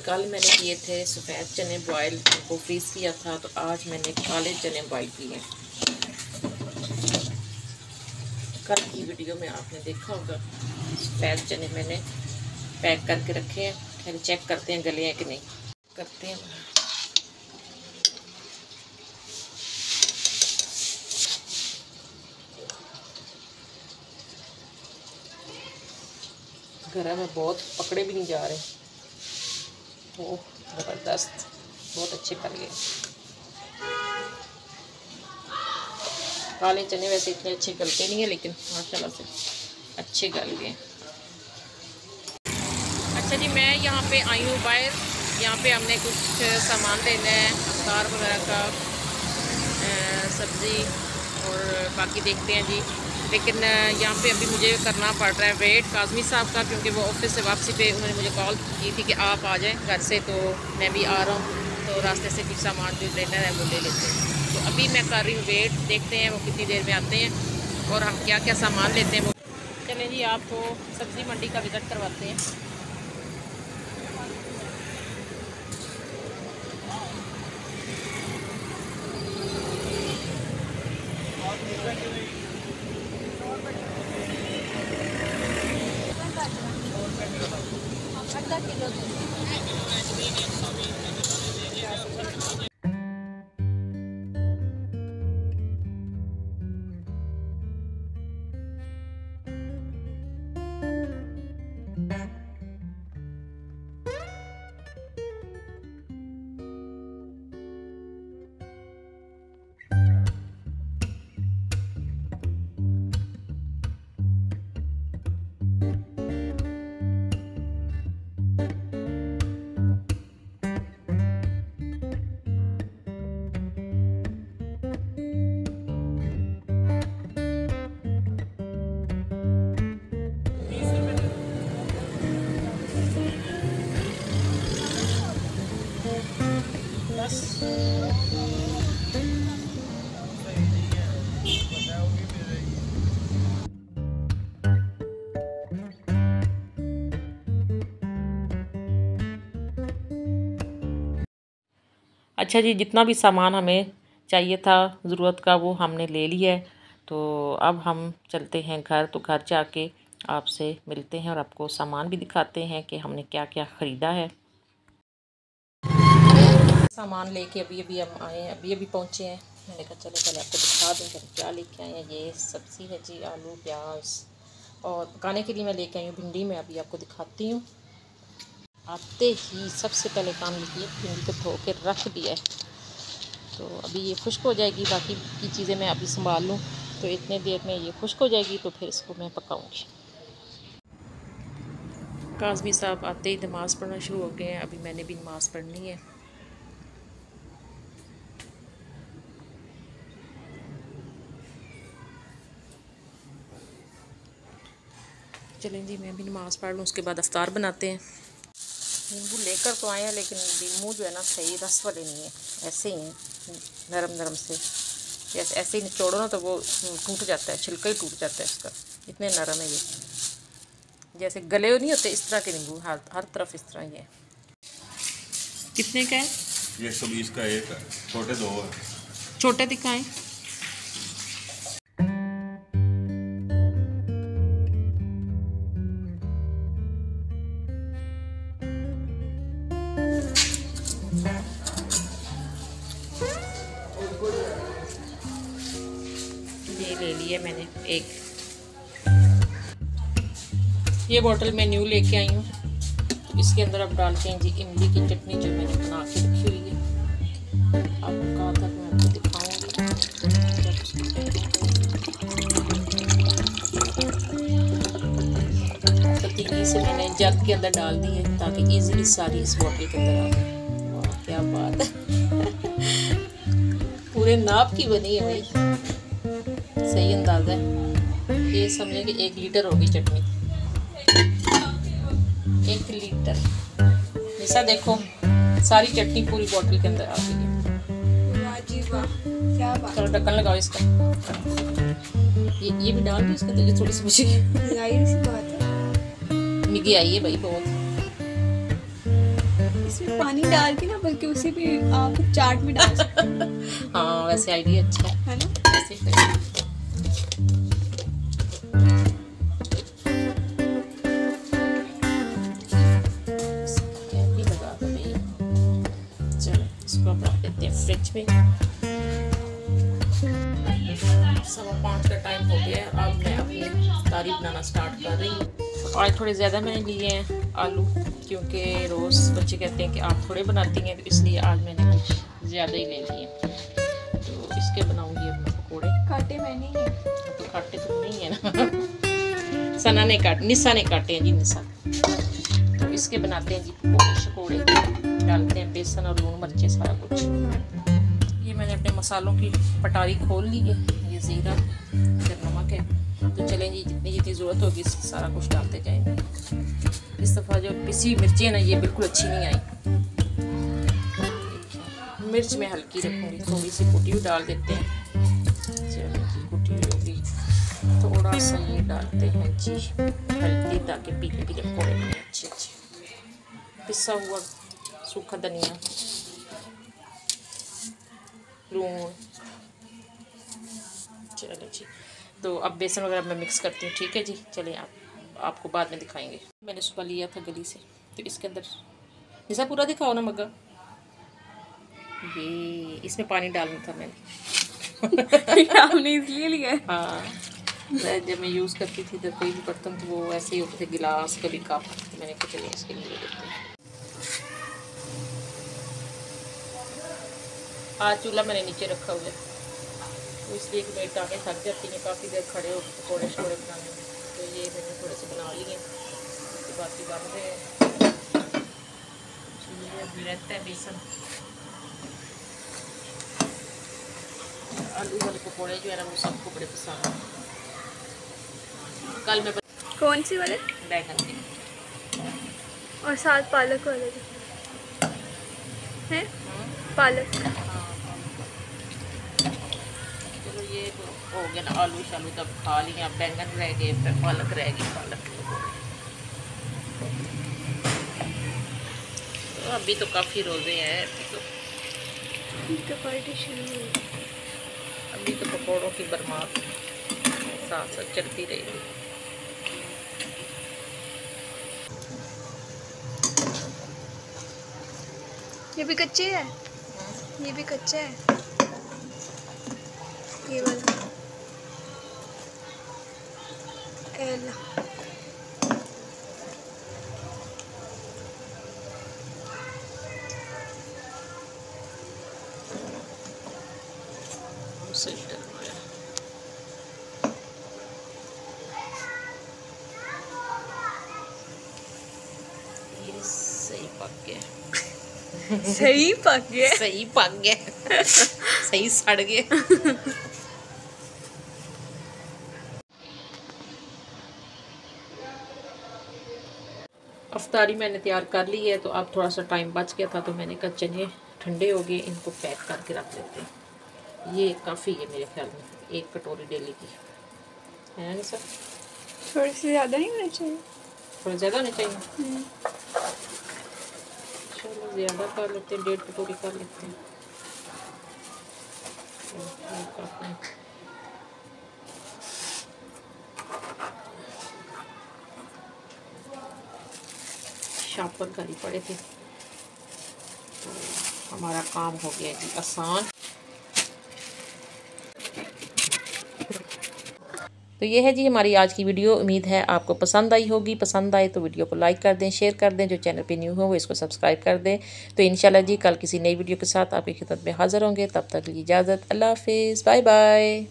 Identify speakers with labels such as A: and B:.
A: कल मैंने किए थे सफ़ेद चने बॉयल, उनको फ्रीज़ किया था, तो आज मैंने काले चने बॉयल किए। कल की वीडियो में आपने देखा होगा सफ़ेद चने मैंने पैक करके रखे हैं। पहले चेक करते हैं गले हैं कि नहीं, करते हैं। गर्म है बहुत, पकड़े भी नहीं जा रहे। ओह ज़बरदस्त, बहुत अच्छे पक गए। काले चने वैसे इतने अच्छे गलते नहीं है, लेकिन माशाल्लाह से अच्छे गल गए। अच्छा जी, मैं यहाँ पे आई हूँ बाहर। यहाँ पे हमने कुछ सामान लेना है, अचार वगैरह का, सब्ज़ी और बाकी देखते हैं जी। लेकिन यहाँ पे अभी मुझे करना पड़ रहा है वेट काज़मी साहब का, क्योंकि वो ऑफिस से वापसी पे उन्होंने मुझे कॉल की थी कि आप आ जाएं घर से, तो मैं भी आ रहा हूँ। तो रास्ते से कुछ सामान जो लेना है वो ले लेते हैं। तो अभी मैं कर रही हूँ वेट, देखते हैं वो कितनी देर में आते हैं और हम क्या क्या सामान लेते हैं वो। चलें जी, आपको सब्ज़ी मंडी का विज़िट करवाते हैं। अच्छा जी, जितना भी सामान हमें चाहिए था ज़रूरत का वो हमने ले लिया है। तो अब हम चलते हैं घर। तो घर जाके आपसे मिलते हैं और आपको सामान भी दिखाते हैं कि हमने क्या क्या ख़रीदा है। सामान लेके अभी हम आए हैं, अभी पहुँचे हैं। मैंने कहा चलो पहले आपको दिखा दूँ कि हम क्या लेके आए हैं। ये सब्ज़ी है जी, आलू प्याज, और पकाने के लिए मैं लेके आई हूँ भिंडी। मैं अभी आपको दिखाती हूँ। आते ही सबसे पहले काम ये भिंडी को धो के रख दिया है, तो अभी ये खुश्क हो जाएगी। बाकी की चीज़ें मैं अभी संभाल लूँ, तो इतने देर में ये खुश्क हो जाएगी, तो फिर इसको मैं पकाऊंगी। काज़मी साहब आते ही नमाज़ पढ़ना शुरू हो गए हैं। अभी मैंने भी नमाज़ पढ़नी है। चलें जी, मैं भी नमाज़ पढ़ लूँ, उसके बाद अफ्तार बनाते हैं। नींबू लेकर तो आए हैं, लेकिन नींबू जो है ना सही रस वाले नहीं है, ऐसे ही हैं नरम नरम से। जैसे ऐसे ही निचोड़ो ना तो वो टूट जाता है, छिलका ही टूट जाता है इसका, इतने नरम है ये। जैसे गले नहीं होते इस तरह के नींबू, हर तरफ इस तरह ही है। कितने का है?
B: 120 का एक है, छोटे 2 है।
A: छोटे दिखाएं। ये ले लिया मैंने एक। ये बोतल मैं न्यू लेके आई हूँ। तो इसके अंदर अब डालते हैं जी इमली की चटनी, जो मैंने बना के रखी हुई है। आपको कहा था मैं आपको दिखाऊंगी। पतीली से मैंने जग के अंदर डाल दी है, ताकि इजीली सारी इस बोतल के अंदर आ जाए। वाह क्या बात है। पूरे नाप की बनी है भाई, सही अंदाज़ा है। ये समझे कि 1 लीटर होगी चटनी, 1 लीटर। ऐसा देखो सारी चटनी पूरी बोतल के अंदर आ गई है। चलो ढक्कन लगाओ इसका। ये भी डाल दो इसके अंदर, थोड़ी सी मुझे मैगी आई है भाई बहुत।
C: इसमें पानी डाल के ना, बल्कि उसी पे आप चाट में डाल सकते हैं।
A: हाँ वैसे आइडिया अच्छा
C: है ना?
A: ऐसे ही करें। लगा दो भाई। चलो इसको अब रख देते हैं फ्रिज में। 5:15 का टाइम हो गया है। अब मैं अपनी इफ्तारी बनाना स्टार्ट कर रही हूँ। आज थोड़े ज़्यादा मैंने लिए हैं आलू, क्योंकि रोज़ बच्चे कहते हैं कि आप थोड़े बनाती हैं, तो इसलिए आज मैंने कुछ ज़्यादा ही ले लिए। तो इसके बनाऊंगी अब पकौड़े।
C: काटे मैंने ही।
A: तो काटे तो नहीं है ना। सना ने काटे, निशा ने काटे हैं जी, निशा। तो इसके बनाते हैं जी पकौड़े शकौड़े। डालते हैं बेसन और लून मिर्चें सारा कुछ। ये मैंने अपने मसालों की पटारी खोल ली है। ये ज़ीरा, फिर नमक है। तो चलें जी, जितनी जितनी ज़रूरत होगी सारा कुछ डालते जाएंगे। इस दफ़ा जो पिसी मिर्चें ना, ये बिल्कुल अच्छी नहीं आई। मिर्च मैं हल्की रखूँगी, थोड़ी सी कुटी हुई डाल देते हैं। चलो जी, कुटी हुई होगी, थोड़ा सा ये डालते हैं जी हल्दी, ताकि पीले पीले पकौड़े बने अच्छे अच्छे। पिसा हुआ सूखा धनिया, लून। चलो जी, तो अब बेसन वगैरह मैं मिक्स करती हूँ, ठीक है जी। चलिए आपको बाद में दिखाएंगे। मैंने सुबह लिया था गली से, तो इसके अंदर जैसा पूरा दिखाओ ना मग्गा। ये इसमें पानी डालना था मैंने।
C: आपने इसलिए लिया है?
A: हाँ, जब मैं यूज़ करती थी तो कोई भी बर्तन तो वो ऐसे ही होते थे, गिलास कभी कप, तो मैंने कहा चलिए इसके लिए देते हैं। आज चूल्हा मैंने नीचे रखा हुआ है, तो इसलिए कि मेरी टाँगें थक जाती हैं काफ़ी देर खड़े हो पकौड़े शकौड़े बनाने में। तो ये मैंने थोड़े से बना लिए, तो बाकी बन गए। अभी रहता है बेसन। आलू वाले पकौड़े जो है ना, वो सबको बड़े पसंद हैं। कल मैं
C: कौन सी वाले?
A: बैंगन के
C: और साथ पालक वाले भी हैं? पालक।
A: चलो ये तो हो गया ना, आलू शालू तब खा लिए। अब बैंगन रह गए, फिर पालक रह गई। पालक तो अभी तो काफ़ी रोज़े हैं, अभी तो पकौड़ों की बरमार साथ साथ चलती रहेगी।
C: ये भी कच्चे है? ये भी कच्चा है, ये वाला। एला
A: सही डर रहा है। ये सही पक गया।
C: सही पक गया।
A: सही पक गया। सही सड़ गया। अफ्तारी मैंने तैयार कर ली है, तो अब थोड़ा सा टाइम बच गया था, तो मैंने कहा चने ठंडे हो गए, इनको पैक करके रख लेते हैं। ये काफ़ी है मेरे ख्याल में, 1 कटोरी डेली की है ना सर?
C: थोड़ी सी ज़्यादा नहीं होनी चाहिए?
A: थोड़ा ज़्यादा होनी चाहिए। चलो ज़्यादा कर लेते हैं, 1.5 कटोरी कर लेते हैं। शॉपर कर ही पड़े थे, तो हमारा काम हो गया जी आसान। तो ये है जी हमारी आज की वीडियो। उम्मीद है आपको पसंद आई होगी। पसंद आए तो वीडियो को लाइक कर दें, शेयर कर दें। जो चैनल पे न्यू हो वो इसको सब्सक्राइब कर दें। तो इंशाल्लाह जी कल किसी नई वीडियो के साथ आपकी खिदमत में हाज़िर होंगे। तब तक ली इजाज़त। अल्लाह हाफिज़, बाय बाय।